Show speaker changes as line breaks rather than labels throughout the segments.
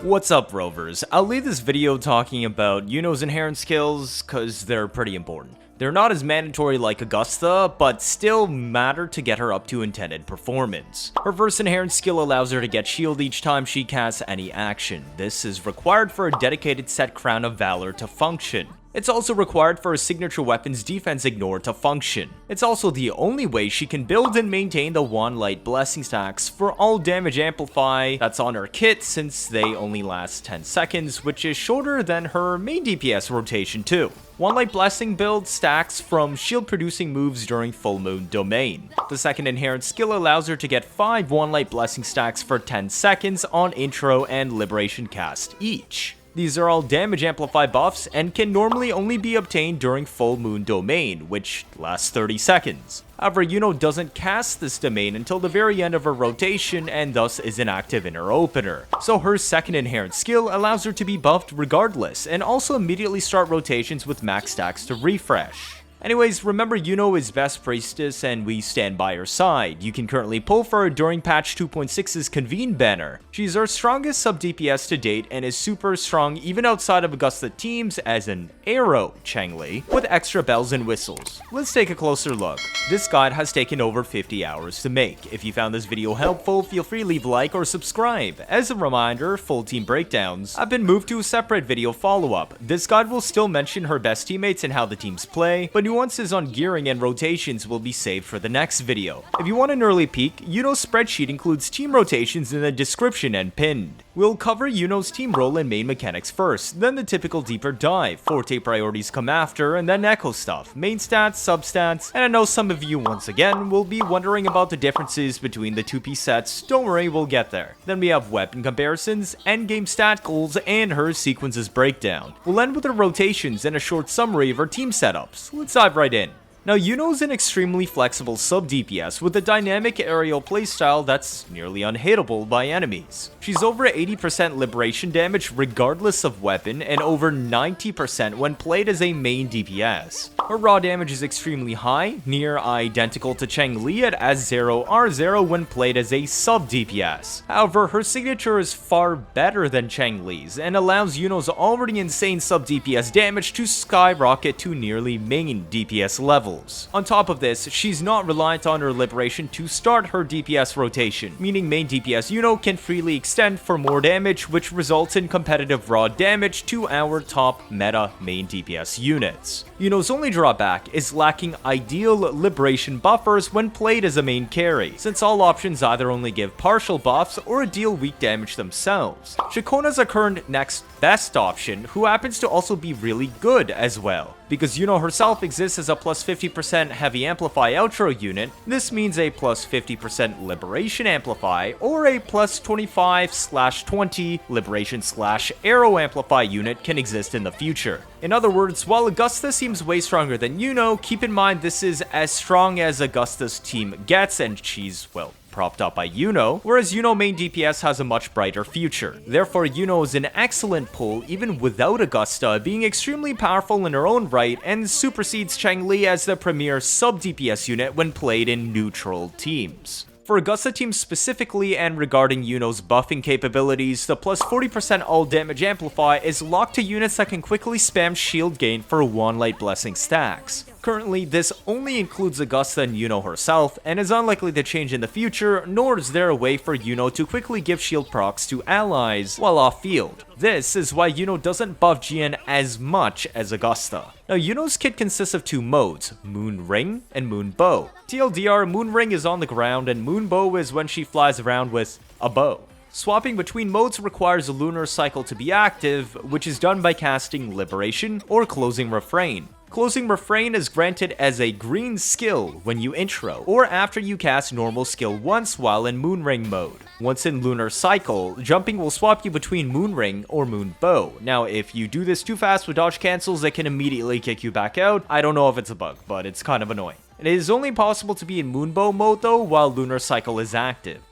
What's up, Rovers? I'll leave this video talking about Iuno's inherent skills cause they're pretty important. They're not as mandatory like Augusta, but still matter to get her up to intended performance. Her first inherent skill allows her to get shield each time she casts any action. This is required for a dedicated set Crown of Valor to function. It's also required for a signature weapon's defense ignore to function. It's also the only way she can build and maintain the Moonlit blessing stacks for all damage amplify that's on her kit, since they only last 10 seconds, which is shorter than her MainDPS rotation too. Moonlit Blessing build stacks from shield producing moves during full moon domain. The second inherent skill allows her to get 5 Moonlit Blessing stacks for 10 seconds on intro and liberation cast each. These are all damage amplify buffs and can normally only be obtained during full moon domain, which lasts 30 seconds. However, Iuno doesn't cast this domain until the very end of her rotation and thus is inactive in her opener. So her second inherent skill allows her to be buffed regardless and also immediately start rotations with max stacks to refresh. Anyways, remember Iuno is best priestess and we stand by her side. You can currently pull for her during patch 2.6's convene banner. She's our strongest sub-DPS to date and is super strong even outside of Augusta teams as an Aero Changli with extra bells and whistles. Let's take a closer look. This guide has taken over 50 hours to make. If you found this video helpful, feel free to leave a like or subscribe. As a reminder, full team breakdowns have been moved to a separate video follow-up. This guide will still mention her best teammates and how the teams play, but nuances on gearing and rotations will be saved for the next video. If you want an early peek, Iuno's spreadsheet includes team rotations in the description and pinned. We'll cover Iuno's team role and main mechanics first, then the typical deeper dive, Forte Priorities come after, and then echo stuff, Mainstats, Substats, and I know some of you once again will be wondering about the differences between the 2P sets. Don't worry, we'll get there. Then we have weapon comparisons, endgame stat goals, and her sequences breakdown. We'll end with her rotations and a short summary of her team setups. Let's dive right in. Now, Iuno is an extremely flexible sub-DPS with a dynamic aerial playstyle that's nearly unhittable by enemies. She's over 80% liberation damage regardless of weapon and over 90% when played as a main DPS. Her raw damage is extremely high, near identical to Changli at S0R0 when played as a sub-DPS. However, her signature is far better than Changli's and allows Iuno's already insane sub-DPS damage to skyrocket to nearly main DPS levels. On top of this, she's not reliant on her liberation to start her DPS rotation, meaning main DPS Iuno can freely extend for more damage, which results in competitive raw damage to our top meta main DPS units. Iuno's only drawback is lacking ideal liberation buffers when played as a main carry, since all options either only give partial buffs or deal weak damage themselves. Ciaccona's a current next best option, who happens to also be really good as well. Because Iuno herself exists as a plus 50% heavy amplify outro unit, this means a plus 50% liberation amplify or a plus 25/20 liberation/aero amplify unit can exist in the future. In other words, while Augusta seems way stronger than Iuno, keep in mind this is as strong as Augusta's team gets and she's, well, propped up by Iuno, whereas Iuno main DPS has a much brighter future. Therefore, Iuno is an excellent pull even without Augusta, being extremely powerful in her own right and supersedes Changli as the premier sub-DPS unit when played in neutral teams. For Augusta teams specifically and regarding Iuno's buffing capabilities, the plus 40% all damage amplify is locked to units that can quickly spam shield gain for Moonlit blessing stacks. Currently, this only includes Augusta and Iuno herself, and is unlikely to change in the future, nor is there a way for Iuno to quickly give shield procs to allies while off-field. This is why Iuno doesn't buff Jiyan as much as Augusta. Now, Iuno's kit consists of two modes, Moonring and Moonbow. TLDR, Moonring is on the ground, and Moonbow is when she flies around with a bow. Swapping between modes requires a lunar cycle to be active, which is done by casting Liberation or Closing Refrain. Closing Refrain is granted as a green skill when you intro, or after you cast normal skill once while in Moonring mode. Once in Lunar Cycle, jumping will swap you between Moonring or Moonbow. Now, if you do this too fast with dodge cancels, it can immediately kick you back out. I don't know if it's a bug, but it's kind of annoying. It is only possible to be in Moonbow mode though while Lunar Cycle is active.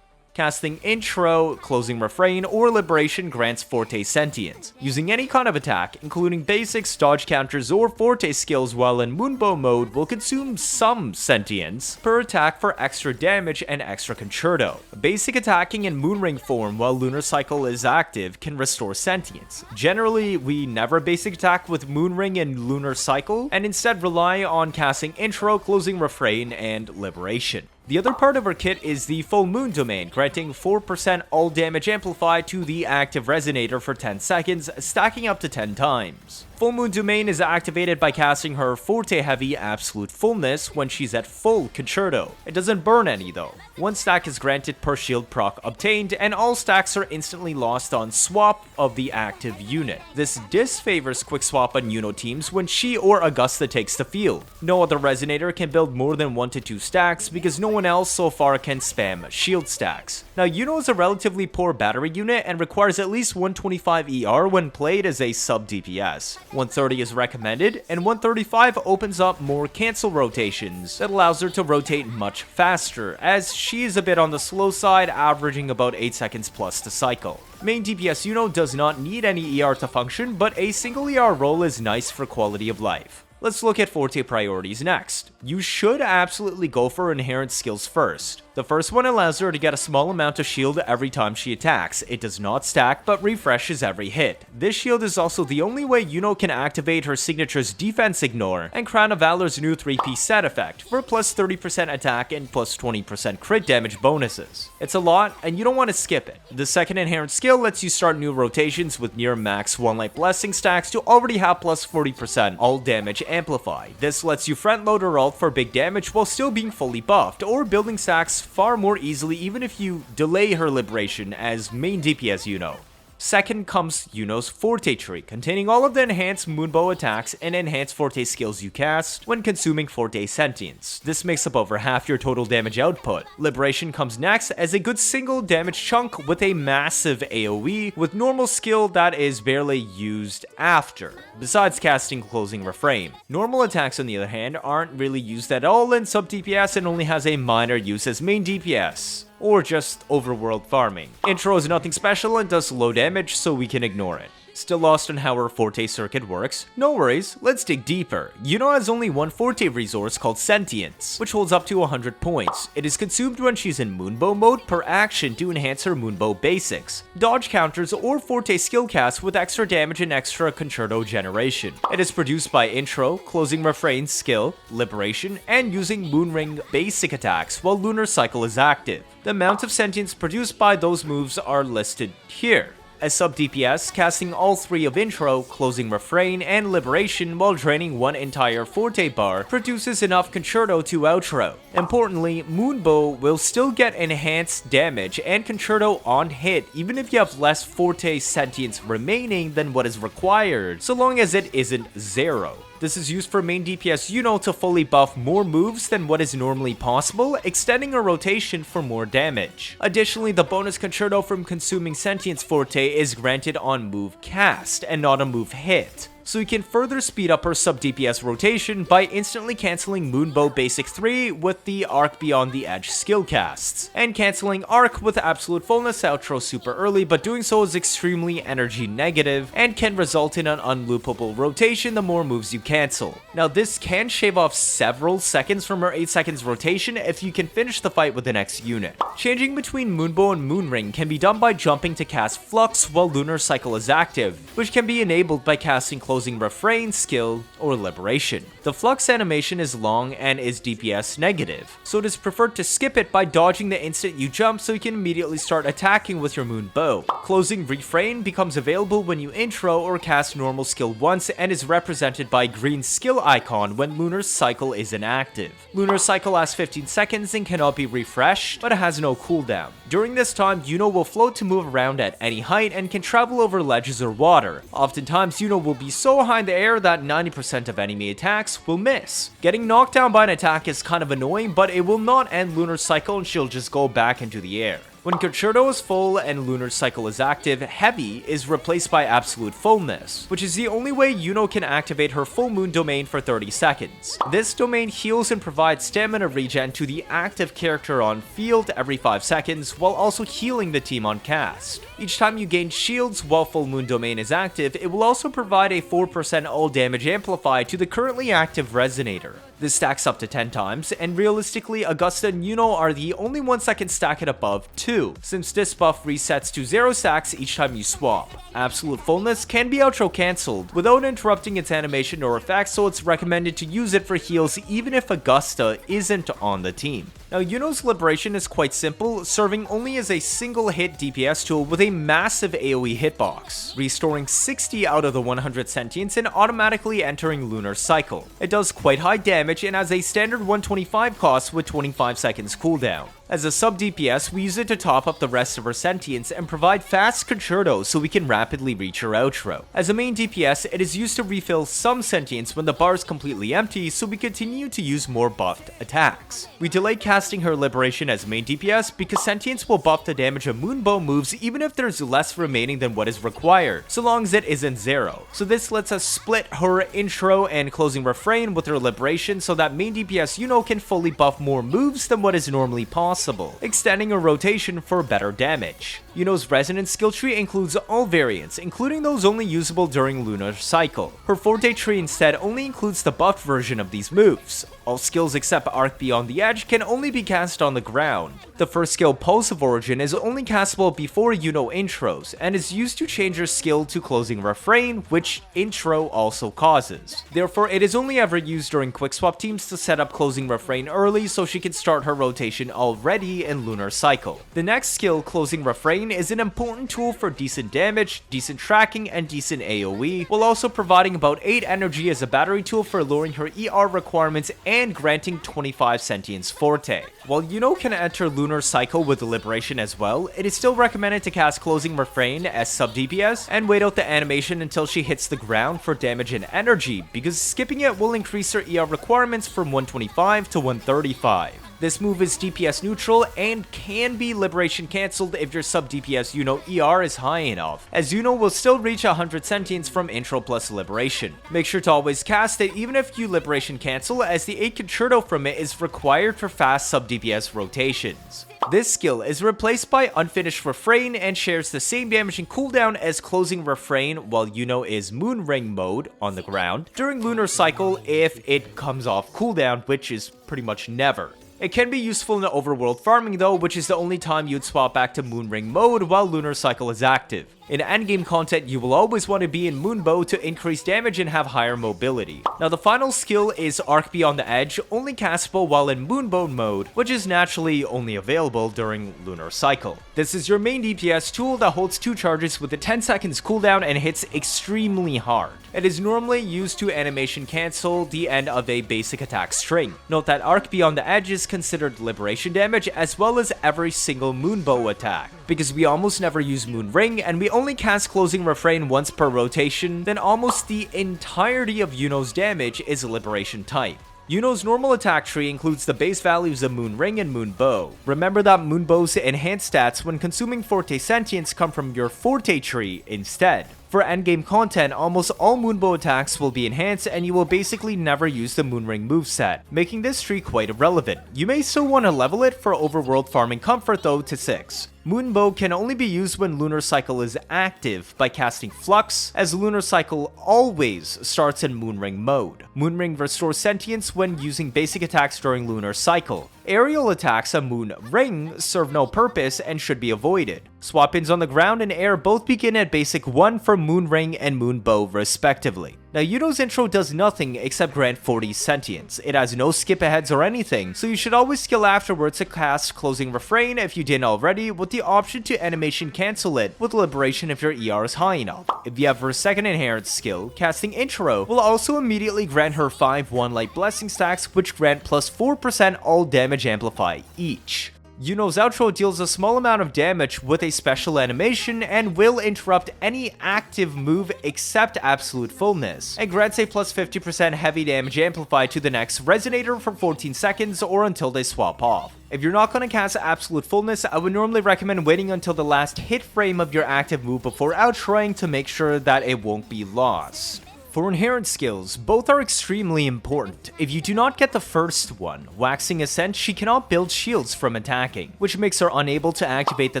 Casting Intro, Closing Refrain, or Liberation grants Forte Sentience. Using any kind of attack, including basics, dodge counters, or Forte skills while in Moonbow mode will consume some Sentience per attack for extra damage and extra concerto. Basic attacking in Moonring form while Lunar Cycle is active can restore Sentience. Generally, we never basic attack with Moonring and Lunar Cycle, and instead rely on casting Intro, Closing Refrain, and Liberation. The other part of her kit is the Full Moon domain, granting 4% all damage amplified to the active resonator for 10 seconds, stacking up to 10 times. Full Moon domain is activated by casting her Forte Heavy Absolute Fullness when she's at full concerto. It doesn't burn any though. One stack is granted per shield proc obtained, and all stacks are instantly lost on swap of the active unit. This disfavors quick swap on Iuno teams when she or Augusta takes the field. No other resonator can build more than 1 to 2 stacks because no one else so far can spam shield stacks. Now Iuno is a relatively poor battery unit and requires at least 125 ER when played as a sub-DPS. 130 is recommended, and 135 opens up more cancel rotations that allows her to rotate much faster, as she is a bit on the slow side, averaging about 8 seconds plus to cycle. MainDPS Iuno does not need any ER to function, but a single ER roll is nice for quality of life. Let's look at Forte Priorities next. You should absolutely go for inherent skills first. The first one allows her to get a small amount of shield every time she attacks. It does not stack, but refreshes every hit. This shield is also the only way Iuno can activate her signature's Defense Ignore and crown a Valor's new 3-piece set effect for plus 30% attack and plus 20% crit damage bonuses. It's a lot, and you don't want to skip it. The second inherent skill lets you start new rotations with near max One Light Blessing stacks to already have plus 40% all damage amplify. This lets you front load her ult for big damage while still being fully buffed, or building stacks far more easily even if you delay her liberation as MainDPS Iuno. Second comes Iuno's Forte tree, containing all of the enhanced Moonbow attacks and enhanced Forte skills you cast when consuming Forte Sentience. This makes up over half your total damage output. Liberation comes next as a good single damage chunk with a massive AoE with normal skill that is barely used after, besides casting Closing Refrain. Normal attacks on the other hand aren't really used at all in sub-DPS and only has a minor use as main DPS, or just overworld farming. Intro is nothing special and does low damage, so we can ignore it. Still lost on how her Forte circuit works? No worries, let's dig deeper. Iuno has only one Forte resource called Sentience, which holds up to 100 points. It is consumed when she's in Moonbow mode per action to enhance her Moonbow basics, dodge counters, or Forte skill casts with extra damage and extra concerto generation. It is produced by Intro, Closing Refrain skill, Liberation, and using Moonring basic attacks while Lunar Cycle is active. The amount of Sentience produced by those moves are listed here. As sub-DPS, casting all three of Intro, Closing Refrain, and Liberation while draining one entire Forte bar produces enough concerto to outro. Importantly, Moonbow will still get enhanced damage and concerto on hit even if you have less Forte Sentience remaining than what is required, so long as it isn't 0. This is used for MainDPS Iuno to fully buff more moves than what is normally possible, extending a rotation for more damage. Additionally, the bonus concerto from consuming Sentience Forte is granted on move cast and not a move hit, so you can further speed up her sub-DPS rotation by instantly cancelling Moonbow Basic 3 with the Arc Beyond the Edge skill casts, and cancelling Arc with Absolute Fullness outro super early, but doing so is extremely energy negative and can result in an unloopable rotation the more moves you cancel. Now this can shave off several seconds from her 8 seconds rotation if you can finish the fight with the next unit. Changing between Moonbow and Moonring can be done by jumping to cast Flux while Lunar Cycle is active, which can be enabled by casting Closing Refrain skill or Liberation. The Flux animation is long and is DPS negative, so it is preferred to skip it by dodging the instant you jump so you can immediately start attacking with your Moonbow. Closing Refrain becomes available when you intro or cast normal skill once and is represented by green skill icon when Lunar Cycle is inactive. Lunar Cycle lasts 15 seconds and cannot be refreshed, but it has no cooldown. During this time, Iuno will float to move around at any height and can travel over ledges or water. Oftentimes, Iuno will be so high in the air that 90% of enemy attacks will miss. Getting knocked down by an attack is kind of annoying, but it will not end Lunar Cycle and she'll just go back into the air. When Concerto is full and Lunar Cycle is active, Heavy is replaced by Absolute Fullness, which is the only way Iuno can activate her full moon domain for 30 seconds. This domain heals and provides stamina regen to the active character on field every 5 seconds, while also healing the team on cast. Each time you gain shields while full moon domain is active, it will also provide a 4% all damage amplify to the currently active Resonator. This stacks up to 10 times, and realistically, Augusta and Iuno are the only ones that can stack it above 2, since this buff resets to 0 stacks each time you swap. Absolute Fullness can be outro cancelled without interrupting its animation or effects, so it's recommended to use it for heals even if Augusta isn't on the team. Now, Iuno's Liberation is quite simple, serving only as a single hit DPS tool with a massive AoE hitbox, restoring 60 out of the 100 sentience and automatically entering Lunar Cycle. It does quite high damage and has a standard 125 cost with 25 seconds cooldown. As a sub-DPS, we use it to top up the rest of her sentience and provide fast concerto so we can rapidly reach her outro. As a main DPS, it is used to refill some sentience when the bar is completely empty, so we continue to use more buffed attacks. We delay casting her Liberation as main DPS because sentience will buff the damage of Moonbow moves even if there's less remaining than what is required, so long as it isn't 0. So this lets us split her intro and closing refrain with her Liberation so that main DPS Iuno can fully buff more moves than what is normally possible, extending a rotation for better damage. Iuno's Resonance skill tree includes all variants, including those only usable during Lunar Cycle. Her Forte tree instead only includes the buffed version of these moves. All skills except Arc Beyond the Edge can only be cast on the ground. The first skill, Pulse of Origin, is only castable before Iuno intros, and is used to change her skill to Closing Refrain, which intro also causes. Therefore, it is only ever used during quick swap teams to set up Closing Refrain early so she can start her rotation already in Lunar Cycle. The next skill, Closing Refrain, is an important tool for decent damage, decent tracking, and decent AoE, while also providing about 8 energy as a battery tool for lowering her ER requirements and granting 25 sentience Forte. While Iuno can enter Lunar Cycle with Liberation as well, it is still recommended to cast Closing Refrain as sub-DPS and wait out the animation until she hits the ground for damage and energy, because skipping it will increase her ER requirements from 125 to 135. This move is DPS neutral and can be Liberation cancelled if your sub-DPS Iuno ER is high enough, as Iuno will still reach 100 sentience from intro plus Liberation. Make sure to always cast it even if you Liberation cancel, as the 8 concerto from it is required for fast sub-DPS rotations. This skill is replaced by Unfinished Refrain and shares the same damage and cooldown as Closing Refrain while Iuno is Moonring mode on the ground during Lunar Cycle if it comes off cooldown, which is pretty much never. It can be useful in the overworld farming though, which is the only time you'd swap back to Moonring mode while Lunar Cycle is active. In endgame content, you will always want to be in Moonbow to increase damage and have higher mobility. Now the final skill is Arc Beyond the Edge, only castable while in Moonbow mode, which is naturally only available during Lunar Cycle. This is your main DPS tool that holds 2 charges with a 10 seconds cooldown and hits extremely hard. It is normally used to animation cancel the end of a basic attack string. Note that Arc Beyond the Edge is considered Liberation damage as well as every single Moonbow attack. Because we almost never use Moonring and we only cast Closing Refrain once per rotation, then almost the entirety of Iuno's damage is Liberation type. Iuno's normal attack tree includes the base values of Moonring and Moonbow. Remember that Moonbow's enhanced stats when consuming Forte Sentience come from your Forte tree instead. For endgame content, almost all Moonbow attacks will be enhanced and you will basically never use the Moonring moveset, making this tree quite irrelevant. You may still want to level it for overworld farming comfort though to 6. Moonbow can only be used when Lunar Cycle is active by casting Flux, as Lunar Cycle always starts in Moonring mode. Moonring restores sentience when using basic attacks during Lunar Cycle. Aerial attacks on Moonring serve no purpose and should be avoided. Swap-ins on the ground and air both begin at basic 1 for Moonring and Moonbow respectively. Now Iuno's intro does nothing except grant 40 sentience. It has no skip aheads or anything, so you should always skill afterwards to cast Closing Refrain if you didn't already, with the option to animation cancel it with Liberation if your ER is high enough. If you have her second inherent skill, casting Intro will also immediately grant her 5 One Light Blessing stacks, which grant plus 4% all damage amplify each. Yuno's outro deals a small amount of damage with a special animation and will interrupt any active move except Absolute Fullness, and grants a plus 50% heavy damage amplified to the next Resonator for 14 seconds or until they swap off. If you're not going to cast Absolute Fullness, I would normally recommend waiting until the last hit frame of your active move before outroing to make sure that it won't be lost. For inherent skills, both are extremely important. If you do not get the first one, Waxing Ascent, she cannot build shields from attacking, which makes her unable to activate the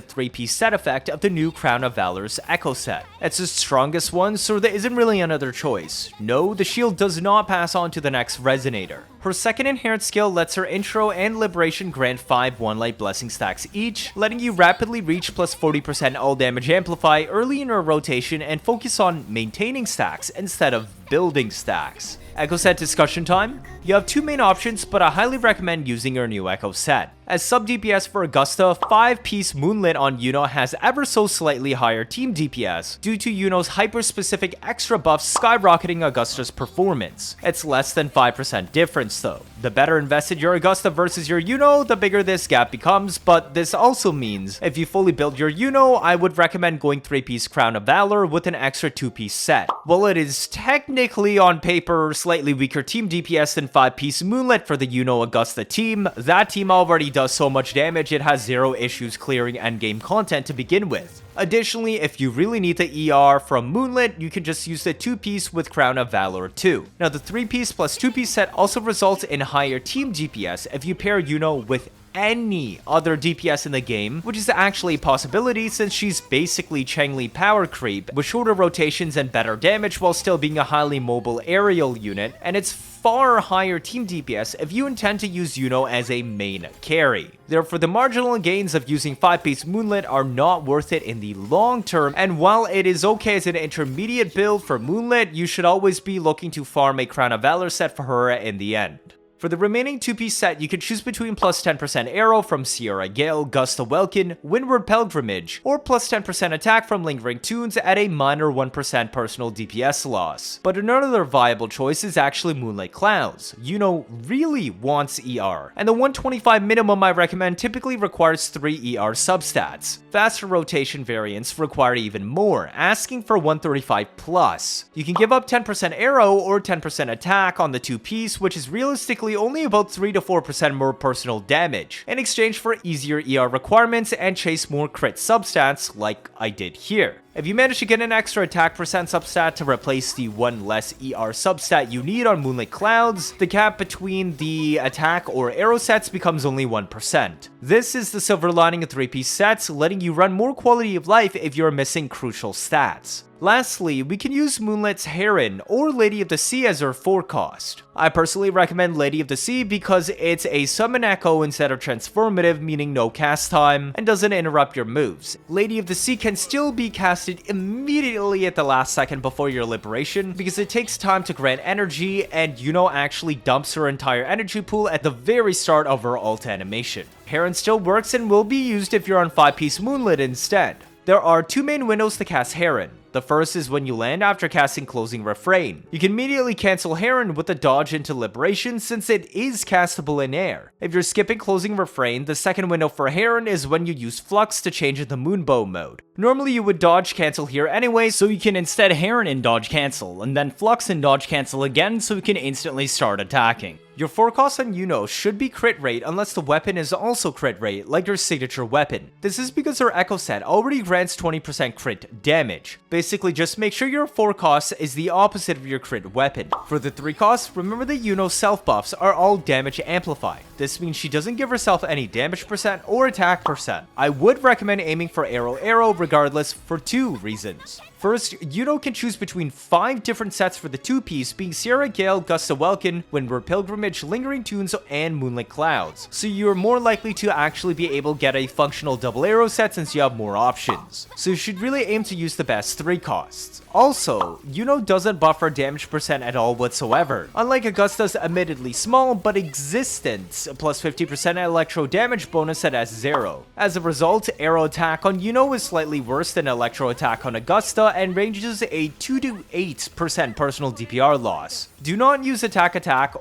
3-piece set effect of the new Crown of Valor's Echo set. It's the strongest one, so there isn't really another choice. No, the shield does not pass on to the next Resonator. Her second inherent skill lets her intro and liberation grant 5 One-Light Blessing stacks each, letting you rapidly reach plus 40% all damage amplify early in her rotation and focus on maintaining stacks instead of building stacks. Echo set discussion time? You have two main options, but I highly recommend using your new Echo set. As SubDPS for Augusta, 5-piece Moonlit on Iuno has ever so slightly higher team DPS due to Iuno's hyper-specific extra buffs skyrocketing Augusta's performance. It's less than 5% difference though. The better invested your Augusta versus your Iuno, the bigger this gap becomes, but this also means if you fully build your Iuno, I would recommend going 3-piece Crown of Valor with an extra 2-piece set. While it is technically on paper slightly weaker team DPS than 5-piece Moonlit for the Iuno Augusta team, that team already does so much damage it has zero issues clearing endgame content to begin with. Additionally, if you really need the ER from Moonlit, you can just use the 2-piece with Crown of Valor too. Now the 3-piece plus 2-piece set also results in higher team DPS if you pair Iuno with any other DPS in the game, which is actually a possibility since she's basically Changli power creep with shorter rotations and better damage while still being a highly mobile aerial unit, and it's far higher team DPS if you intend to use Iuno as a main carry. Therefore, the marginal gains of using 5-piece Moonlit are not worth it in the long term, and while it is okay as an intermediate build for Moonlit, you should always be looking to farm a Crown of Valor set for her in the end. For the remaining 2-piece set, you can choose between plus 10% Aero from Sierra Gale, Gusta Welkin, Windward Pilgrimage, or plus 10% attack from Lingering Tunes at a minor 1% personal DPS loss. But another viable choice is actually Moonlight Clouds. Iuno really wants ER, and the 125 minimum I recommend typically requires 3 ER substats. Faster rotation variants require even more, asking for 135 plus. You can give up 10% Aero or 10% attack on the 2-piece, which is realistically only about 3 to 4% more personal damage, in exchange for easier ER requirements and chase more crit substats like I did here. If you manage to get an extra attack percent substat to replace the one less ER substat you need on Moonlit Clouds, the gap between the attack or arrow sets becomes only 1%. This is the silver lining of 3-piece sets, letting you run more quality of life if you're missing crucial stats. Lastly, we can use Moonlit's Heron or Lady of the Sea as our forecast. I personally recommend Lady of the Sea because it's a summon echo instead of transformative, meaning no cast time, and doesn't interrupt your moves. Lady of the Sea can still be casted immediately at the last second before your liberation because it takes time to grant energy, and Iuno actually dumps her entire energy pool at the very start of her ult animation. Heron still works and will be used if you're on 5-piece Moonlit instead. There are two main windows to cast Heron. The first is when you land after casting Closing Refrain. You can immediately cancel Heron with a dodge into Liberation since it is castable in air. If you're skipping Closing Refrain, the second window for Heron is when you use Flux to change into Moonbow mode. Normally you would dodge cancel here anyway, so you can instead Heron and dodge cancel, and then Flux and dodge cancel again so you can instantly start attacking. Your forecast on Iuno should be crit rate unless the weapon is also crit rate, like your signature weapon. This is because her Echo set already grants 20% crit damage. Basically, just make sure your forecast is the opposite of your crit weapon. For the 3 costs, remember that Iuno's self buffs are all damage amplified. This means she doesn't give herself any damage percent or attack percent. I would recommend aiming for Aero regardless for 2 reasons. First, Iuno can choose between 5 different sets for the 2-piece, being Sierra Gale, Gusta Welkin, Windward Pilgrimage, Lingering Tunes, and Moonlit Clouds, so you're more likely to actually be able to get a functional double arrow set since you have more options. So you should really aim to use the best 3 costs. Also, Iuno doesn't buffer damage percent at all whatsoever, unlike Augusta's admittedly small but existent has a plus 50% electro damage bonus set as 0. As a result, Aero attack on Iuno is slightly worse than electro attack on Augusta and ranges a 2 to 8% personal DPR loss. Do not use attack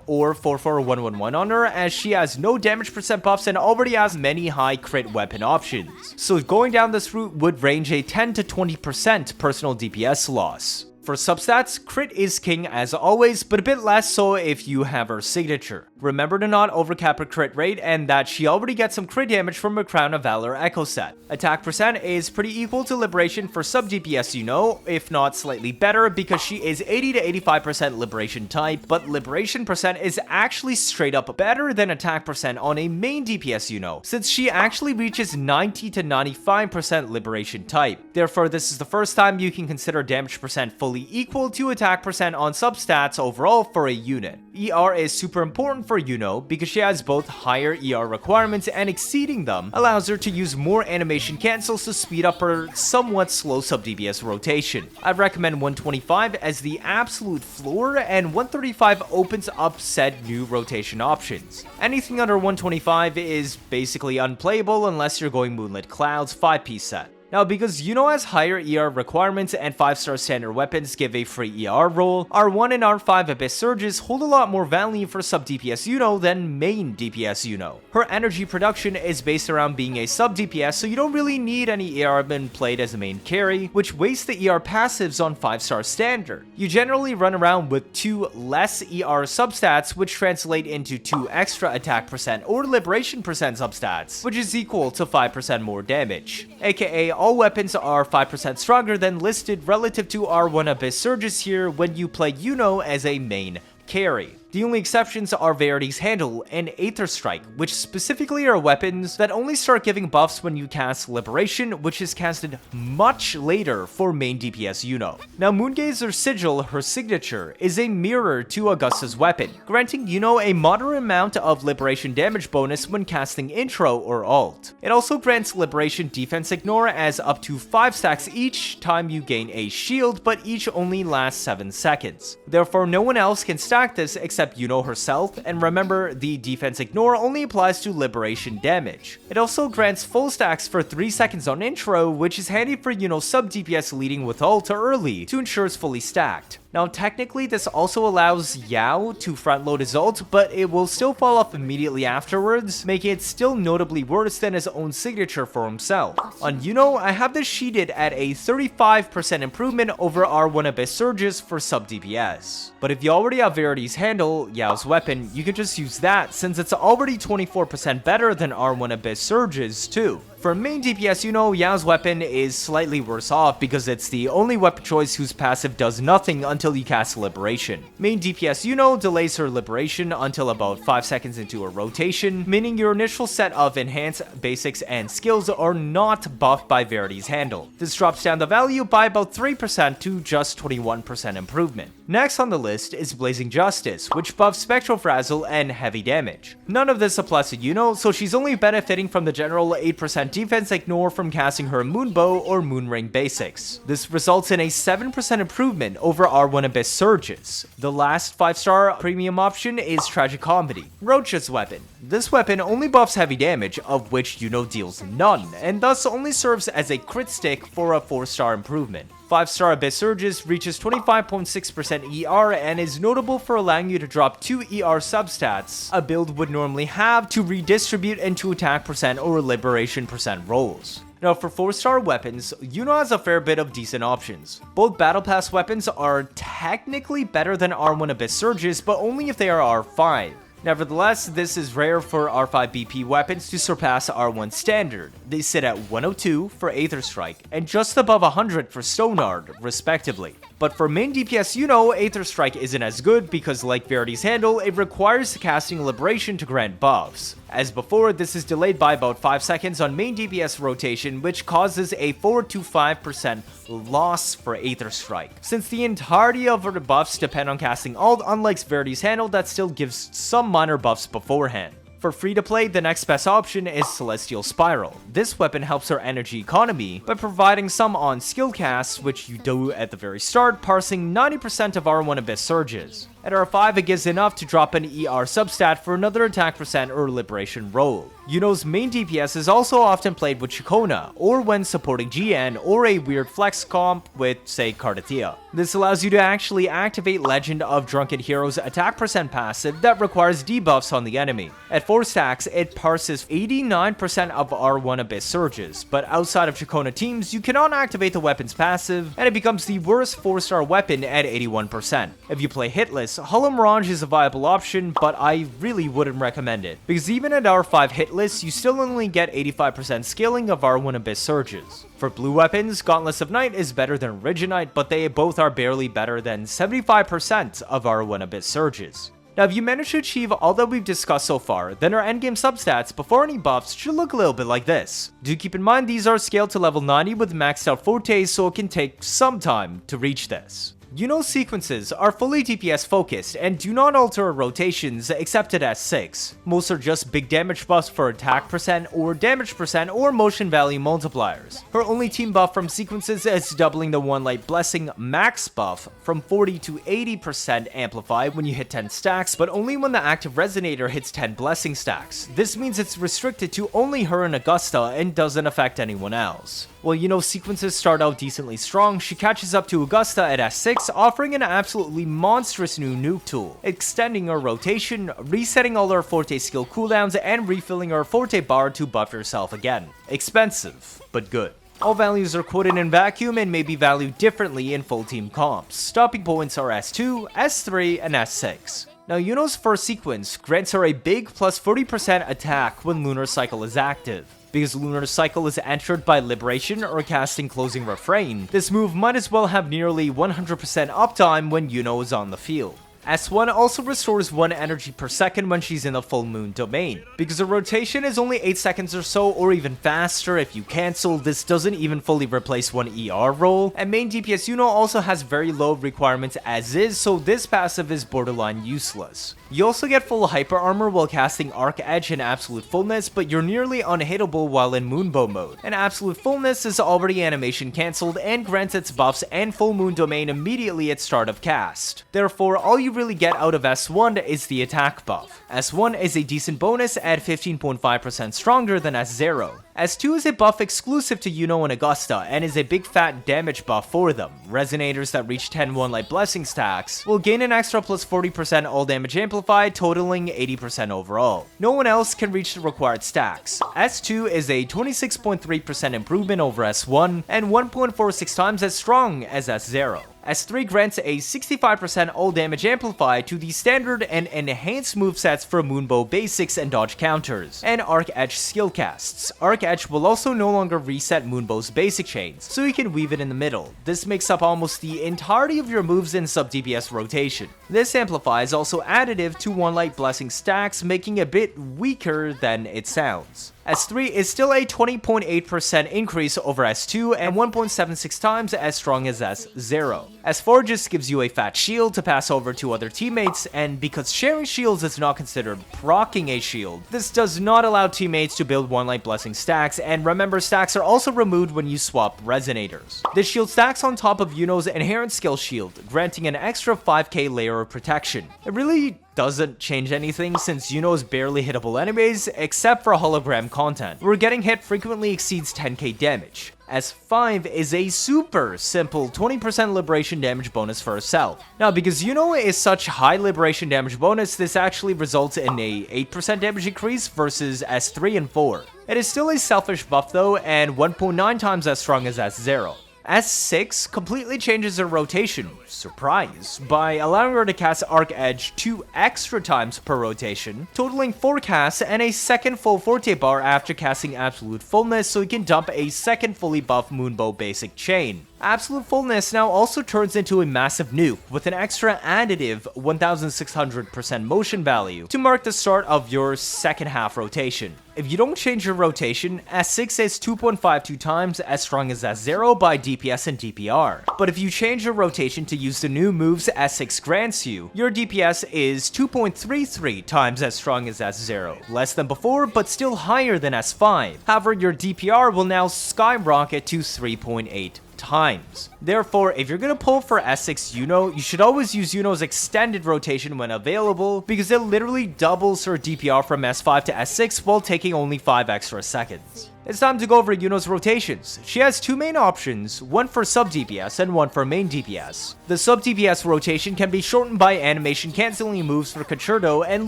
or 44111 on her, as she has no damage percent buffs and already has many high crit weapon options. So going down this route would range a 10 to 20% personal DPS loss. For substats, crit is king as always, but a bit less so if you have her signature. Remember to not overcap her crit rate, and that she already gets some crit damage from her Crown of Valor echo set. Attack percent is pretty equal to Liberation for SubDPS, if not slightly better, because she is 80 to 85% Liberation type, but Liberation percent is actually straight up better than attack percent on a MainDPS, since she actually reaches 90 to 95% Liberation type. Therefore, this is the first time you can consider damage percent fully equal to attack percent on substats overall for a unit. ER is super important for Iuno because she has both higher ER requirements, and exceeding them allows her to use more animation cancels to speed up her somewhat slow SubDPS rotation. I recommend 125 as the absolute floor, and 135 opens up said new rotation options. Anything under 125 is basically unplayable unless you're going Moonlit Clouds 5-piece set. Now, because Iuno has higher ER requirements and 5-star standard weapons give a free ER roll, R1 and R5 Abyss Surges hold a lot more value for SubDPS Iuno than MainDPS Iuno. Her energy production is based around being a SubDPS, so you don't really need any ER when played as a main carry, which wastes the ER passives on 5-star standard. You generally run around with 2 less ER substats, which translate into 2 extra attack percent or liberation percent substats, which is equal to 5% more damage, aka all weapons are 5% stronger than listed relative to R1 Abyss Surges here when you play Iuno as a main carry. The only exceptions are Verity's Handle and Aether Strike, which specifically are weapons that only start giving buffs when you cast Liberation, which is casted much later for MainDPS Iuno. Now, Moongazer's Sigil, her signature, is a mirror to Augusta's weapon, granting Iuno a moderate amount of Liberation damage bonus when casting Intro or Alt. It also grants Liberation Defense Ignore as up to 5 stacks each time you gain a shield, but each only lasts 7 seconds. Therefore, no one else can stack this except Iuno herself, and remember, the defense ignore only applies to liberation damage. It also grants full stacks for 3 seconds on intro, which is handy for SubDPS leading with Aalto early to ensure it's fully stacked. Now, technically, this also allows Yao to front-load his ult, but it will still fall off immediately afterwards, making it still notably worse than his own signature for himself. On Iuno, I have this sheeted at a 35% improvement over R1 Abyss Surges for SubDPS. But if you already have Verity's Handle, Yao's weapon, you can just use that since it's already 24% better than R1 Abyss Surges too. For MainDPS Iuno, Yao's weapon is slightly worse off because it's the only weapon choice whose passive does nothing until you cast Liberation. MainDPS Iuno delays her Liberation until about 5 seconds into her rotation, meaning your initial set of enhanced basics and skills are not buffed by Verity's Handle. This drops down the value by about 3% to just 21% improvement. Next on the list is Blazing Justice, which buffs Spectral Frazzle and heavy damage. None of this applies to Iuno, so she's only benefiting from the general 8% defense ignore from casting her Moonbow or Moonring basics. This results in a 7% improvement over R1 Abyss Surges. The last 5-star premium option is Tragic Comedy, Roccia's weapon. This weapon only buffs heavy damage, of which Iuno deals none, and thus only serves as a crit stick for a 4-star improvement. 5-star Abyss Surges reaches 25.6% ER and is notable for allowing you to drop 2 ER substats a build would normally have to redistribute into attack percent or liberation percent rolls. Now, for 4-star weapons, Iuno has a fair bit of decent options. Both Battle Pass weapons are technically better than R1 Abyss Surges, but only if they are R5. Nevertheless, this is rare for R5 BP weapons to surpass R1 standard. They sit at 102 for Aether Strike and just above 100 for Stonard, respectively. But for MainDPS Iuno, Aether Strike isn't as good because, like Verity's Handle, it requires casting Liberation to grant buffs. As before, this is delayed by about 5 seconds on MainDPS rotation, which causes a 4 to 5% loss for Aether Strike. Since the entirety of her buffs depend on casting ult, unlike Verity's Handle that still gives some minor buffs beforehand. For free-to-play, the next best option is Celestial Spiral. This weapon helps her energy economy by providing some on skill casts, which you do at the very start, parsing 90% of R1 Abyss Surges. At R5 it gives enough to drop an ER substat for another attack percent or liberation roll. Yuno's main DPS is also often played with Ciaccona, or when supporting Jiyan, or a weird flex comp with, say, Cardatia. This allows you to actually activate Legend of Drunken Hero's attack percent passive that requires debuffs on the enemy. At 4 stacks, it parses 89% of R1 Abyss surges, but outside of Ciaccona teams, you cannot activate the weapon's passive, and it becomes the worst 4-star weapon at 81%. If you play hitless, Hollow Mirage is a viable option, but I really wouldn't recommend it, because even at R5 hitless, you still only get 85% scaling of R1 Abyss surges. For blue weapons, Gauntlets of Night is better than Originite, but they both are barely better than 75% of R1 Abyss surges. Now, if you manage to achieve all that we've discussed so far, then our endgame substats before any buffs should look a little bit like this. Do keep in mind these are scaled to level 90 with maxed out Fortes, so it can take some time to reach this. Yuno's sequences are fully DPS focused and do not alter rotations except at S6. Most are just big damage buffs for attack percent or damage percent or motion value multipliers. Her only team buff from sequences is doubling the One Light Blessing max buff from 40 to 80% amplify when you hit 10 stacks, but only when the active resonator hits 10 blessing stacks. This means it's restricted to only her and Augusta and doesn't affect anyone else. While Yuno's sequences start out decently strong, she catches up to Augusta at S6, offering an absolutely monstrous new nuke tool, extending her rotation, resetting all her Forte skill cooldowns, and refilling her Forte bar to buff herself again. Expensive, but good. All values are quoted in vacuum and may be valued differently in full team comps. Stopping points are S2, S3, and S6. Now, Yuno's first sequence grants her a big plus 40% attack when Lunar Cycle is active. Because Lunar Cycle is entered by Liberation or casting Closing Refrain, this move might as well have nearly 100% uptime when Yuno is on the field. S1 also restores 1 energy per second when she's in the full moon domain. Because the rotation is only 8 seconds or so, or even faster if you cancel, this doesn't even fully replace 1 ER roll, and MainDPS Yuno also has very low requirements as is, so this passive is borderline useless. You also get full hyper armor while casting Arc Edge in Absolute Fullness, but you're nearly unhittable while in Moonbow mode, and Absolute Fullness is already animation cancelled and grants its buffs and full moon domain immediately at start of cast. Therefore, all you really get out of S1 is the attack buff. S1 is a decent bonus at 15.5% stronger than S0. S2 is a buff exclusive to Yuno and Augusta and is a big fat damage buff for them. Resonators that reach 10 One Light Blessing stacks will gain an extra plus 40% all damage amplified, totaling 80% overall. No one else can reach the required stacks. S2 is a 26.3% improvement over S1 and 1.46 times as strong as S0. S3 grants a 65% all damage amplify to the standard and enhanced movesets for Moonbow basics and dodge counters, and Arc Edge skill casts. Arc Edge will also no longer reset Moonbow's basic chains, so you can weave it in the middle. This makes up almost the entirety of your moves in SubDPS rotation. This amplify is also additive to One Light Blessing stacks, making it a bit weaker than it sounds. S3 is still a 20.8% increase over S2 and 1.76 times as strong as S0. S4 just gives you a fat shield to pass over to other teammates, and because sharing shields is not considered proccing a shield, this does not allow teammates to build One Light Blessing stacks, and remember, stacks are also removed when you swap resonators. This shield stacks on top of Yuno's inherent skill shield, granting an extra 5k layer of protection. It really doesn't change anything since Yuno is barely hittable anyways, except for hologram content, where getting hit frequently exceeds 10k damage. S5 is a super simple 20% liberation damage bonus for herself. Now, because Yuno is such high liberation damage bonus, this actually results in a 8% damage increase versus S3 and 4. It is still a selfish buff though, and 1.9 times as strong as S0. S6 completely changes her rotation, surprise, by allowing her to cast Arc Edge 2 extra times per rotation, totaling 4 casts and a second full Forte bar after casting Absolute Fullness, so you can dump a second fully buffed Moonbow basic chain. Absolute Fullness now also turns into a massive nuke with an extra additive 1600% motion value to mark the start of your second half rotation. If you don't change your rotation, S6 is 2.52 times as strong as S0 by DPS and DPR. But if you change your rotation to use the new moves S6 grants you, your DPS is 2.33 times as strong as S0. Less than before, but still higher than S5. However, your DPR will now skyrocket to 3.8. times. Therefore, if you're gonna pull for S6 Iuno, you should always use Iuno's extended rotation when available, because it literally doubles her DPR from S5 to S6 while taking only 5 extra seconds. It's time to go over Iuno's rotations. She has two main options, one for SubDPS and one for MainDPS. The SubDPS rotation can be shortened by animation cancelling moves for Concerto and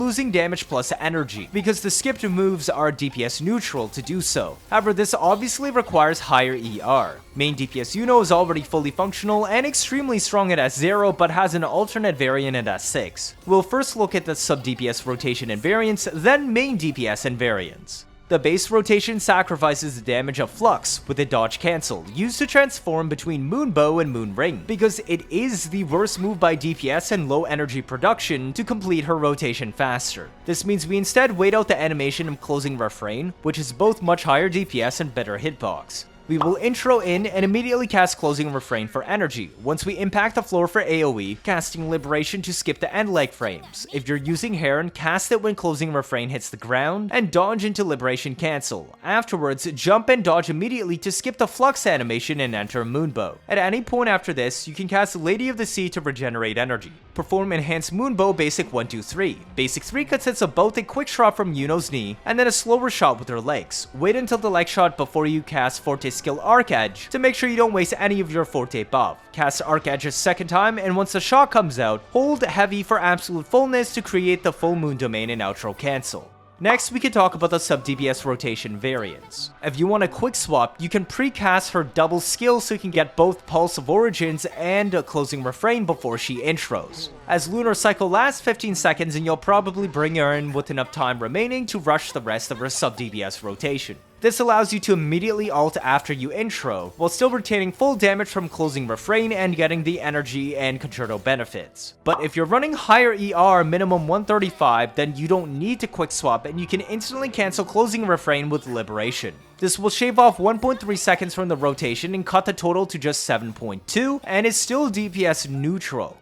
losing damage plus energy, because the skipped moves are DPS neutral to do so. However, this obviously requires higher ER. MainDPS Iuno is already fully functional and extremely strong at S0, but has an alternate variant at S6. We'll first look at the SubDPS rotation and variants, then MainDPS and variants. The base rotation sacrifices the damage of Flux with a dodge cancel, used to transform between Moonbow and Moonring, because it is the worst move by DPS and low energy production to complete her rotation faster. This means we instead wait out the animation of Closing Refrain, which is both much higher DPS and better hitbox. We will intro in and immediately cast Closing Refrain for energy. Once we impact the floor for AoE, casting Liberation to skip the end leg frames. If you're using Heron, cast it when Closing Refrain hits the ground, and dodge into Liberation cancel. Afterwards, jump and dodge immediately to skip the Flux animation and enter Moonbow. At any point after this, you can cast Lady of the Sea to regenerate energy. Perform Enhanced Moonbow Basic 1, 2, 3. Basic 3 consists of both a quick shot from Iuno's knee, and then a slower shot with her legs. Wait until the leg shot before you cast Forte skill Arc Edge to make sure you don't waste any of your Forte buff. Cast Arc Edge a second time, and once the shot comes out, hold heavy for absolute fullness to create the full moon domain and outro cancel. Next, we can talk about the SubDPS rotation variants. If you want a quick swap, you can pre-cast her double skill so you can get both Pulse of Origins and a Closing Refrain before she intros. As Lunar Cycle lasts 15 seconds, and you'll probably bring her in with enough time remaining to rush the rest of her SubDPS rotation. This allows you to immediately ult after you intro, while still retaining full damage from Closing Refrain and getting the energy and Concerto benefits. But if you're running higher ER, minimum 135, then you don't need to quick swap and you can instantly cancel Closing Refrain with Liberation. This will shave off 1.3 seconds from the rotation and cut the total to just 7.2, and is still DPS neutral.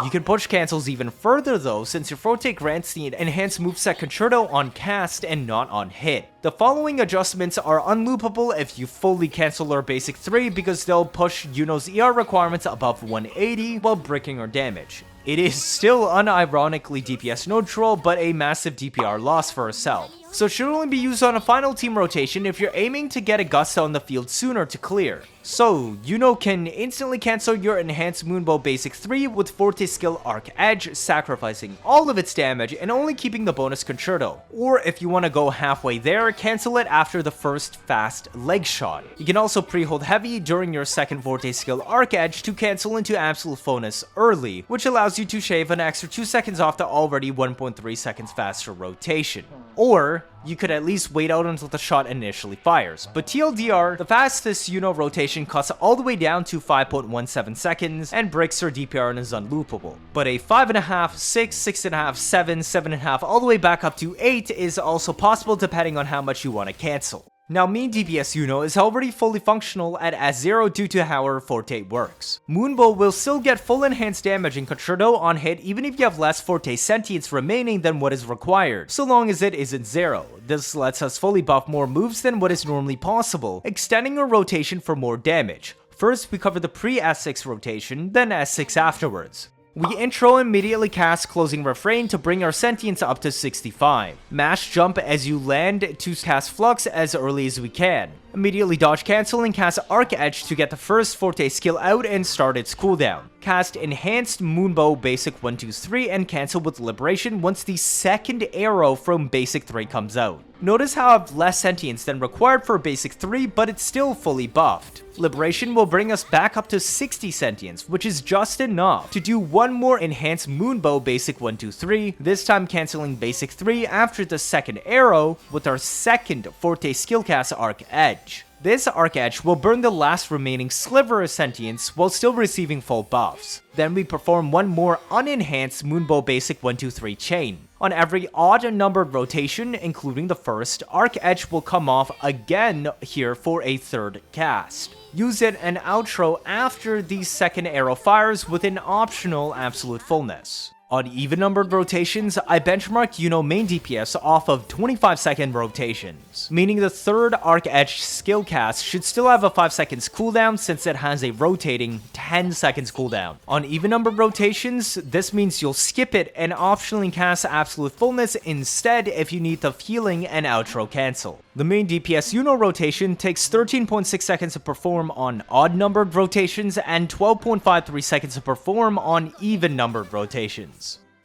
You can push cancels even further though, since your Forte grants the enhanced moveset Concerto on cast and not on hit. The following adjustments are unloopable if you fully cancel her basic 3, because they'll push Iuno's ER requirements above 180 while breaking her damage. It is still unironically DPS neutral, but a massive DPR loss for herself. So it should only be used on a final team rotation if you're aiming to get Augusta on the field sooner to clear. So, Iuno can instantly cancel your enhanced Moonbow basic 3 with Forte skill Arc Edge, sacrificing all of its damage and only keeping the bonus Concerto. Or if you want to go halfway there, cancel it after the first fast leg shot. You can also pre-hold heavy during your second Forte skill Arc Edge to cancel into absolute bonus early, which allows you to shave an extra 2 seconds off the already 1.3 seconds faster rotation. Or, you could at least wait out until the shot initially fires. But TLDR, the fastest Iuno rotation cuts all the way down to 5.17 seconds and breaks her DPR and is unloopable. But a 5.5, 6, 6.5, 7, 7.5, all the way back up to 8 is also possible depending on how much you want to cancel. Now, MainDPS Iuno is already fully functional at S0 due to how her Forte works. Moonbow will still get full enhanced damage in Concerto on hit even if you have less Forte Sentience remaining than what is required, so long as it isn't 0. This lets us fully buff more moves than what is normally possible, extending her rotation for more damage. First, we cover the pre-S6 rotation, then S6 afterwards. We intro and immediately cast Closing Refrain to bring our Sentience up to 65. Mash jump as you land to cast Flux as early as we can. Immediately dodge cancel and cast Arc Edge to get the first Forte skill out and start its cooldown. Cast Enhanced Moonbow Basic 1, 2, 3 and cancel with Liberation once the second Aero from Basic 3 comes out. Notice how I have less Sentience than required for Basic 3, but it's still fully buffed. Liberation will bring us back up to 60 Sentience, which is just enough to do one more Enhanced Moonbow Basic 1, 2, 3, this time cancelling Basic 3 after the second Aero with our second Forte skill cast Arc Edge. This Arc Edge will burn the last remaining sliver of Sentience while still receiving full buffs. Then we perform one more unenhanced Moonbow Basic 1, 2, 3 chain. On every odd numbered rotation, including the first, Arc Edge will come off again here for a third cast. Use it an outro after the second Aero fires with an optional absolute fullness. On even-numbered rotations, I benchmarked Iuno MainDPS off of 25-second rotations, meaning the third Arc Edge skill cast should still have a 5 seconds cooldown since it has a rotating 10 seconds cooldown. On even-numbered rotations, this means you'll skip it and optionally cast Absolute Fullness instead if you need the healing and outro cancel. The MainDPS Iuno rotation takes 13.6 seconds to perform on odd-numbered rotations and 12.53 seconds to perform on even-numbered rotations.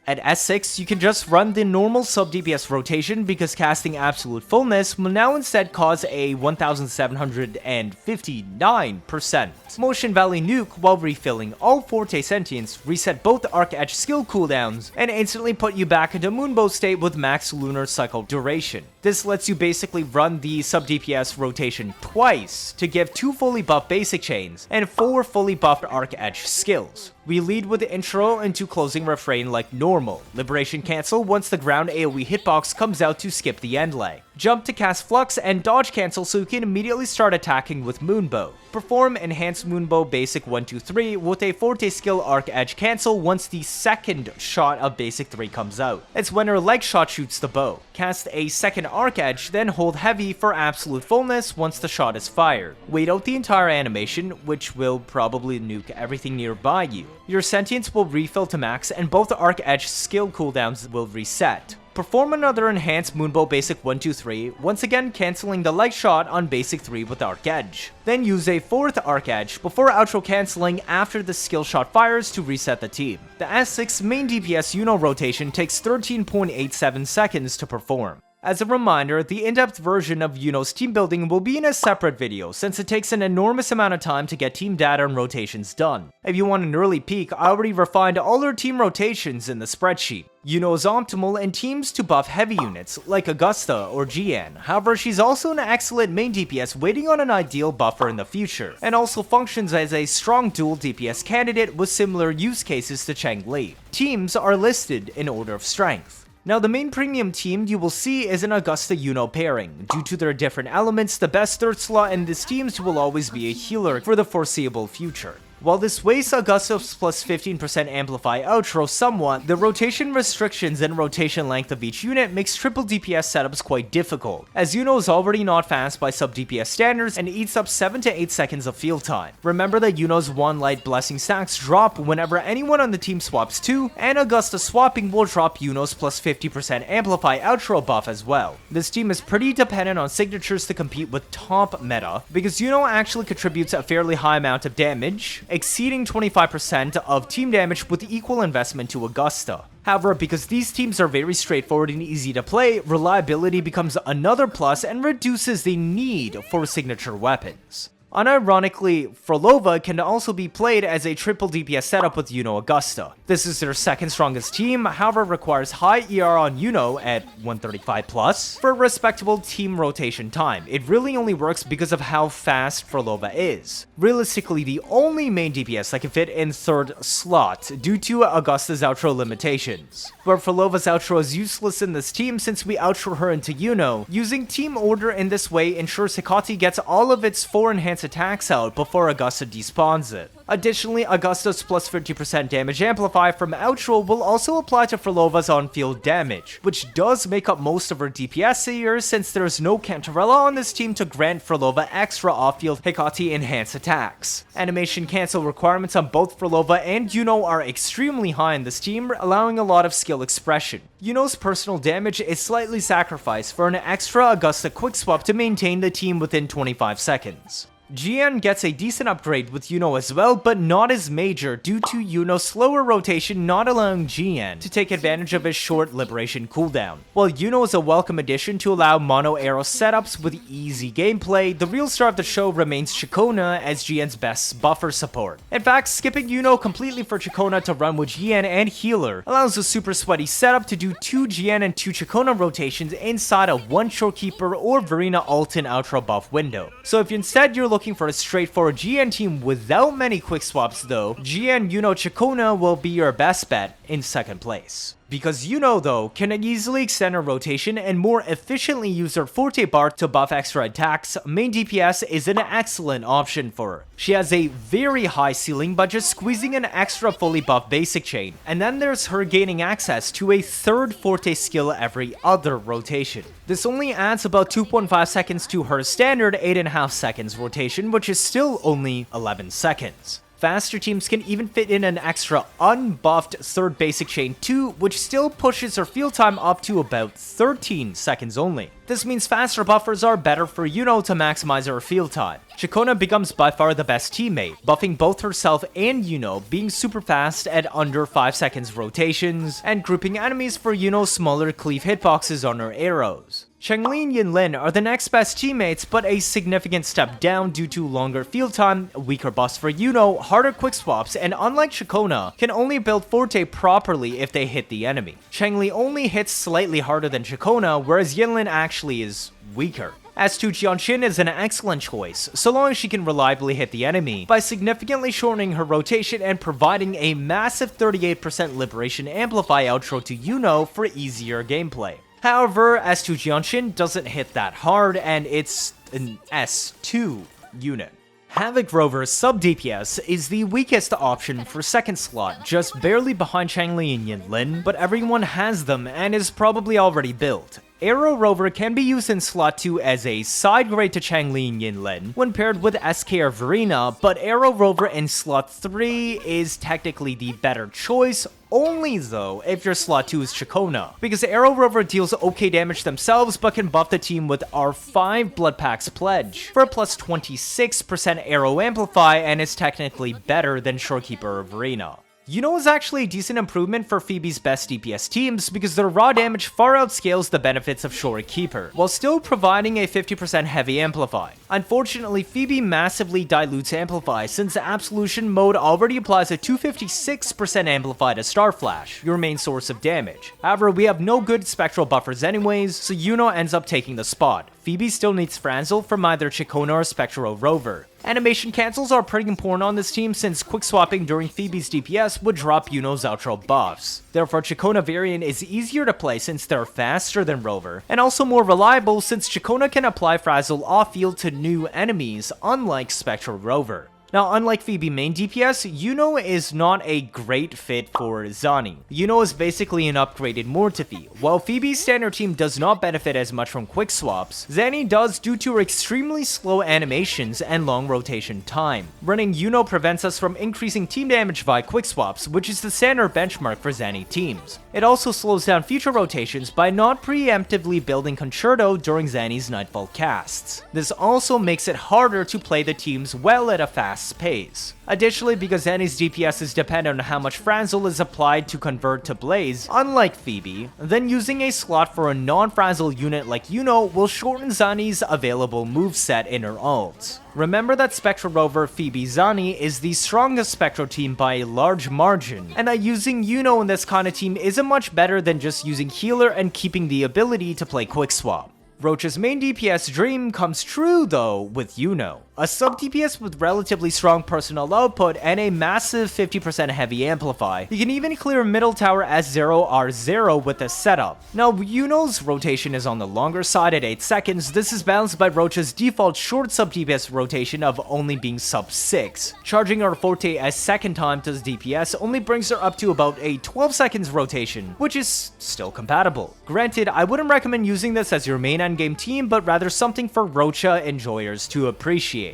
At S6, you can just run the normal SubDPS rotation because casting Absolute Fullness will now instead cause a 1759% Motion Valley nuke while refilling all Forte Sentience, reset both Arc Edge skill cooldowns, and instantly put you back into Moonbow state with max lunar cycle duration. This lets you basically run the SubDPS rotation twice to give 2 fully buffed basic chains and 4 fully buffed Arc Edge skills. We lead with the intro into closing refrain like normal. Liberation cancel once the ground AoE hitbox comes out to skip the end leg. Jump to cast Flux and dodge cancel so you can immediately start attacking with Moonbow. Perform Enhanced Moonbow Basic 1-2-3 with a Forte skill Arc Edge cancel once the second shot of Basic 3 comes out. It's when her leg shot shoots the bow. Cast a second Arc Edge, then hold heavy for Absolute Fullness once the shot is fired. Wait out the entire animation, which will probably nuke everything nearby you. Your Sentience will refill to max and both Arc Edge skill cooldowns will reset. Perform another enhanced Moonbow Basic 1-2-3, once again cancelling the leg shot on Basic 3 with Arc Edge. Then use a fourth Arc Edge before outro cancelling after the skill shot fires to reset the team. The S6 MainDPS Iuno rotation takes 13.87 seconds to perform. As a reminder, the in-depth version of Iuno's team building will be in a separate video since it takes an enormous amount of time to get team data and rotations done. If you want an early peek, I already refined all her team rotations in the spreadsheet. Iuno is optimal in teams to buff heavy units like Augusta or Jiyan. However, she's also an excellent main DPS waiting on an ideal buffer in the future, and also functions as a strong dual DPS candidate with similar use cases to Changli. Teams are listed in order of strength. Now, the main premium team you will see is an Augusta Iuno pairing. Due to their different elements, the best third slot in this team will always be a healer for the foreseeable future. While this wastes Augusta's plus 15% amplify outro somewhat, the rotation restrictions and rotation length of each unit makes triple DPS setups quite difficult, as Iuno is already not fast by sub-DPS standards and eats up 7 to 8 seconds of field time. Remember that Iuno's 1 light blessing stacks drop whenever anyone on the team swaps 2, and Augusta swapping will drop Iuno's plus 50% amplify outro buff as well. This team is pretty dependent on signatures to compete with top meta, because Iuno actually contributes a fairly high amount of damage, exceeding 25% of team damage with equal investment to Augusta. However, because these teams are very straightforward and easy to play, reliability becomes another plus and reduces the need for signature weapons. Unironically, Phrolova can also be played as a triple DPS setup with Iuno Augusta. This is their second strongest team, however requires high ER on Iuno at 135 plus for respectable team rotation time. It really only works because of how fast Phrolova is. Realistically, the only main DPS that can fit in third slot due to Augusta's outro limitations. But Phrolova's outro is useless in this team since we outro her into Iuno. Using team order in this way ensures Hecate gets all of its 4 enhanced attacks out before Augusta despawns it. Additionally, Augusta's plus 50% damage amplify from outro will also apply to Phrolova's on-field damage, which does make up most of her DPS here since there's no Cantarella on this team to grant Phrolova extra off-field Hecate enhanced attacks. Animation cancel requirements on both Phrolova and Iuno are extremely high in this team, allowing a lot of skill expression. Iuno's personal damage is slightly sacrificed for an extra Augusta quick swap to maintain the team within 25 seconds. Jiyan gets a decent upgrade with Iuno as well, but not as major due to Iuno's slower rotation not allowing Jiyan to take advantage of his short liberation cooldown. While Iuno is a welcome addition to allow mono Aero setups with easy gameplay, the real star of the show remains Ciaccona as Jiyan's best buffer support. In fact, skipping Iuno completely for Ciaccona to run with Jiyan and healer allows a super sweaty setup to do 2 Jiyan and 2 Ciaccona rotations inside of 1 Shorekeeper or Verena Alton outro buff window. So if instead you're looking for a straightforward Jiyan team without many quick swaps though, Jiyan Iuno Ciaccona will be your best bet in second place. Because Iuno, though, can easily extend her rotation and more efficiently use her Forte bar to buff extra attacks, MainDPS is an excellent option for her. She has a very high ceiling by just squeezing an extra fully buffed basic chain, and then there's her gaining access to a third Forte skill every other rotation. This only adds about 2.5 seconds to her standard 8.5 seconds rotation, which is still only 11 seconds. Faster teams can even fit in an extra unbuffed third basic chain too, which still pushes her field time up to about 13 seconds only. This means faster buffers are better for Iuno to maximize her field time. Ciaccona becomes by far the best teammate, buffing both herself and Iuno, being super fast at under 5 seconds rotations, and grouping enemies for Iuno's smaller cleave hitboxes on her arrows. Changli and Yinlin are the next best teammates, but a significant step down due to longer field time, weaker buffs for Iuno, harder quick swaps, and unlike Ciaccona, can only build Forte properly if they hit the enemy. Changli only hits slightly harder than Ciaccona, whereas Yinlin actually is weaker. As to Jiyan is an excellent choice, so long as she can reliably hit the enemy, by significantly shortening her rotation and providing a massive 38% Liberation Amplify outro to Iuno for easier gameplay. However, as to Jiyan doesn't hit that hard, and it's an S2 unit. Havoc Rover's SubDPS is the weakest option for second slot, just barely behind Changli and Yinlin, but everyone has them and is probably already built. Aero Rover can be used in slot 2 as a side grade to Changli and Yinlin when paired with SK or Verena, but Aero Rover in slot 3 is technically the better choice, only though if your slot 2 is Ciaccona, because Aero Rover deals okay damage themselves but can buff the team with R5 Blood Pack's Pledge for a plus 26% Aero Amplify and is technically better than Shorekeeper or Verena. Iuno is actually a decent improvement for Phoebe's best DPS teams because their raw damage far outscales the benefits of Shorekeeper, while still providing a 50% heavy amplify. Unfortunately, Phoebe massively dilutes amplify since Absolution mode already applies a 256% amplify to Starflash, your main source of damage. However, we have no good spectral buffers anyways, so Iuno ends up taking the spot. Phoebe still needs Franzel from either Ciaccona or Spectral Rover. Animation cancels are pretty important on this team since quick swapping during Phoebe's DPS would drop Iuno's outro buffs. Therefore, Ciaccona variant is easier to play since they're faster than Rover, and also more reliable since Ciaccona can apply Frazzle off-field to new enemies, unlike Spectral Rover. Now, unlike Phoebe main DPS, Iuno is not a great fit for Zani. Iuno is basically an upgraded Mortifi. While Phoebe's standard team does not benefit as much from quick swaps, Zani does due to her extremely slow animations and long rotation time. Running Iuno prevents us from increasing team damage via quick swaps, which is the standard benchmark for Zani teams. It also slows down future rotations by not preemptively building Concerto during Zani's Nightfall casts. This also makes it harder to play the teams well at a fast pace. Additionally, because Zani's DPS is dependent on how much Franzel is applied to convert to Blaze, unlike Phoebe, then using a slot for a non-Franzel unit like Iuno will shorten Zani's available moveset in her ults. Remember that Spectral Rover Phoebe Zani is the strongest Spectral team by a large margin, and that using Iuno in this kind of team isn't much better than just using Healer and keeping the ability to play Quick Swap. Roccia's main DPS dream comes true though with Iuno. A sub-DPS with relatively strong personal output and a massive 50% heavy amplify. You can even clear middle tower S0R0 with this setup. Now, Iuno's rotation is on the longer side at 8 seconds. This is balanced by Roccia's default short sub-DPS rotation of only being sub 6. Charging her Forte as second time to DPS only brings her up to about a 12 seconds rotation, which is still compatible. Granted, I wouldn't recommend using this as your main endgame team, but rather something for Roccia enjoyers to appreciate.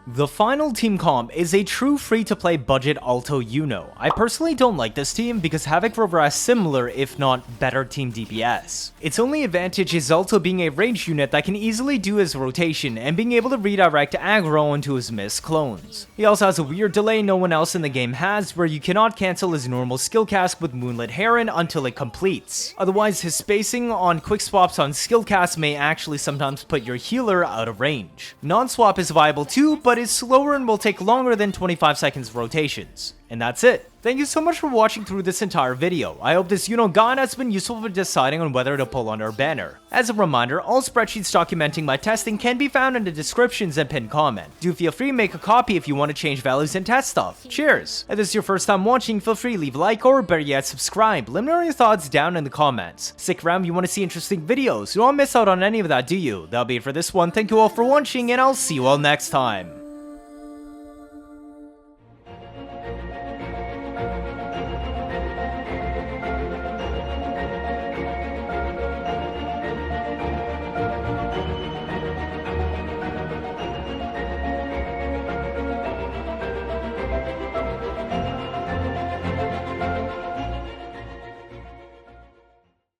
The final team comp is a true free-to-play budget Aalto Iuno. I personally don't like this team because Havoc Rover has similar, if not better, team DPS. Its only advantage is Aalto being a range unit that can easily do his rotation and being able to redirect aggro into his missed clones. He also has a weird delay no one else in the game has, where you cannot cancel his normal skill cast with Moonlit Heron until it completes. Otherwise, his spacing on quick swaps on skill cast may actually sometimes put your healer out of range. Non-swap is viable too, but is slower and will take longer than 25 seconds rotations. And that's it. Thank you so much for watching through this entire video. I hope this Iuno guide has been useful for deciding on whether to pull under a banner. As a reminder, all spreadsheets documenting my testing can be found in the descriptions and pinned comment. Do feel free to make a copy if you want to change values and test stuff. Cheers! If this is your first time watching, feel free to leave a like or better yet subscribe. Let me know your thoughts down in the comments. Stick around if you want to see interesting videos. You don't want to miss out on any of that, do you? That'll be it for this one. Thank you all for watching and I'll see you all next time.